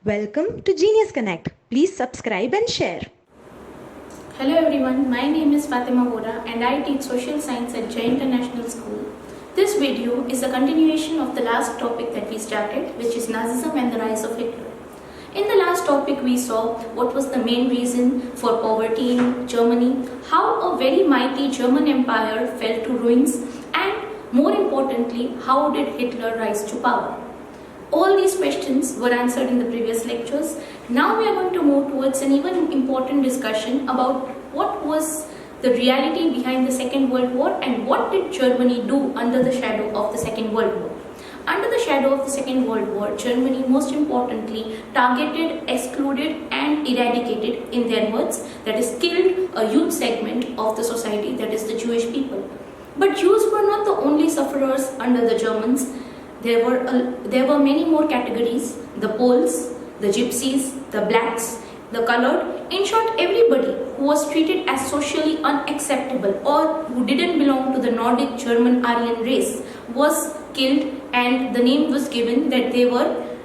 Welcome to Genius Connect. Please subscribe and share. Hello everyone, my name is Fatima Vora and I teach social science at Jai International School. This video is a continuation of the last topic that we started, which is Nazism and the rise of Hitler. In the last topic we saw what was the main reason for poverty in Germany, how a very mighty German empire fell to ruins, and more importantly, how did Hitler rise to power. All these questions were answered in the previous lectures. Now we are going to move towards an even important discussion about what was the reality behind the Second World War and what did Germany do under the shadow of the Second World War. Under the shadow of the Second World War, Germany most importantly targeted, excluded and eradicated, in their words, that is killed a huge segment of the society, that is the Jewish people. But Jews were not the only sufferers under the Germans. There were many more categories: the Poles, the Gypsies, the blacks, the colored, in short everybody who was treated as socially unacceptable or who didn't belong to the Nordic German Aryan race was killed, and the name was given that they were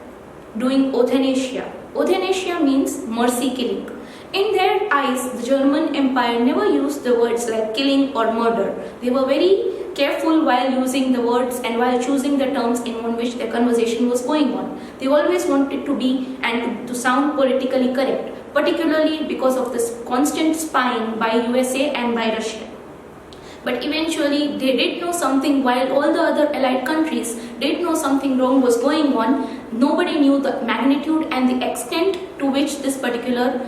doing euthanasia. Euthanasia means mercy killing. In their eyes, the German Empire never used the words like killing or murder. They were very careful while using the words and while choosing the terms in which their conversation was going on. They always wanted to be and to sound politically correct, particularly because of this constant spying by USA and by Russia. But eventually they did know something. While all the other allied countries did know something wrong was going on, nobody knew the magnitude and the extent to which this particular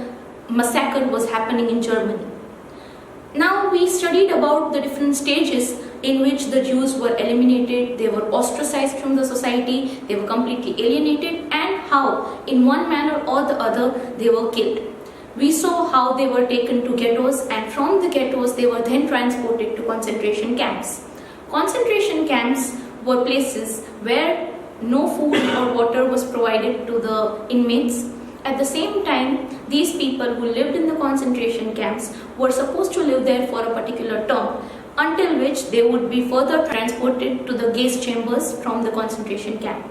massacre was happening in Germany. Now we studied about the different stages in which the Jews were eliminated, they were ostracized from the society, they were completely alienated, and how in one manner or the other they were killed. We saw how they were taken to ghettos, and from the ghettos they were then transported to concentration camps. Concentration camps were places where no food or water was provided to the inmates. At the same time, these people who lived in the concentration camps were supposed to live there for a particular term, until which they would be further transported to the gas chambers from the concentration camp.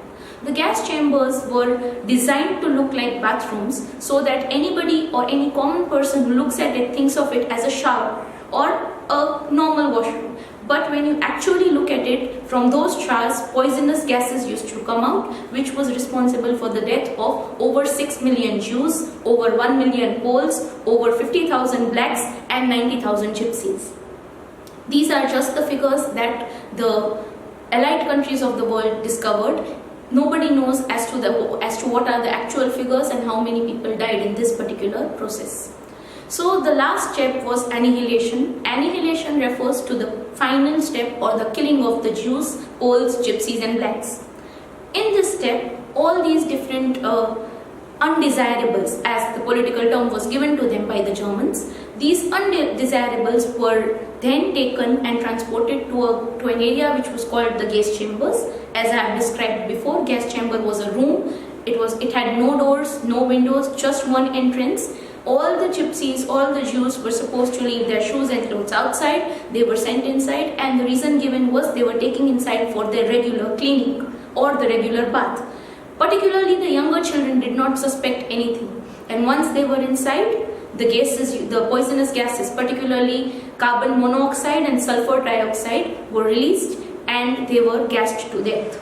The gas chambers were designed to look like bathrooms so that anybody or any common person who looks at it thinks of it as a shower or a normal washroom. But when you actually look at it, from those showers, poisonous gases used to come out, which was responsible for the death of over 6 million Jews, over 1 million Poles, over 50,000 blacks and 90,000 Gypsies. These are just the figures that the allied countries of the world discovered. Nobody knows as to what are the actual figures and how many people died in this particular process. So the last step was annihilation. Annihilation refers to the final step or the killing of the Jews, Poles, Gypsies and blacks. In this step, all these different undesirables, as the political term was given to them by the Germans, these undesirables were then taken and transported to an area which was called the gas chambers. As I have described before, gas chamber was a room. It had no doors, no windows, just one entrance. All the Gypsies, all the Jews were supposed to leave their shoes and clothes outside. They were sent inside, and the reason given was they were taken inside for their regular cleaning or the regular bath. Particularly the younger children did not suspect anything, and once they were inside, the poisonous gases, particularly carbon monoxide and sulfur dioxide, were released and they were gassed to death.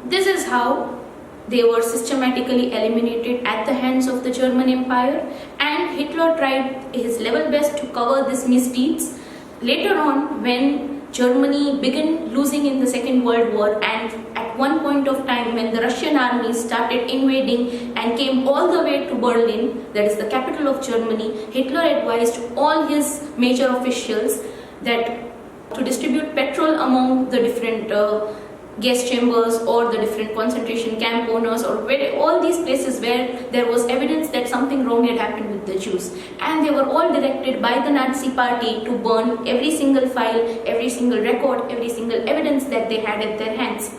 This is how they were systematically eliminated at the hands of the German Empire, and Hitler tried his level best to cover these misdeeds. Later on, when Germany began losing in the Second World War, and at one point of time when the Russian army started invading and came all the way to Berlin, that is the capital of Germany, Hitler advised all his major officials that to distribute petrol among the different gas chambers or the different concentration camp owners, or all these places where there was evidence that something wrong had happened with the Jews. And they were all directed by the Nazi party to burn every single file, every single record, every single evidence that they had at their hands.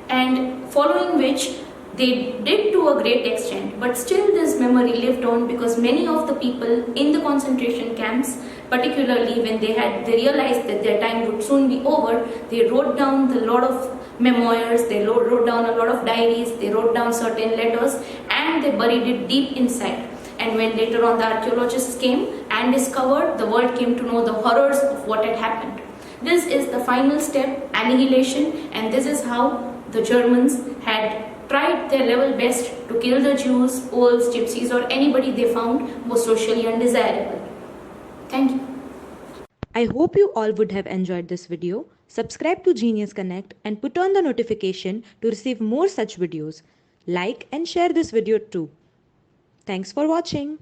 And following which, they did to a great extent, but still this memory lived on, because many of the people in the concentration camps, particularly when they realized that their time would soon be over, they wrote down a lot of memoirs, they wrote down a lot of diaries, they wrote down certain letters, and buried it deep inside. And when later on the archaeologists came and discovered, the world came to know the horrors of what had happened. This is the final step, annihilation, and this is how the Germans had tried their level best to kill the Jews, Poles, Gypsies, or anybody they found was socially undesirable. Thank you. I hope you all would have enjoyed this video. Subscribe to Genius Connect and put on the notification to receive more such videos. Like and share this video too. Thanks for watching.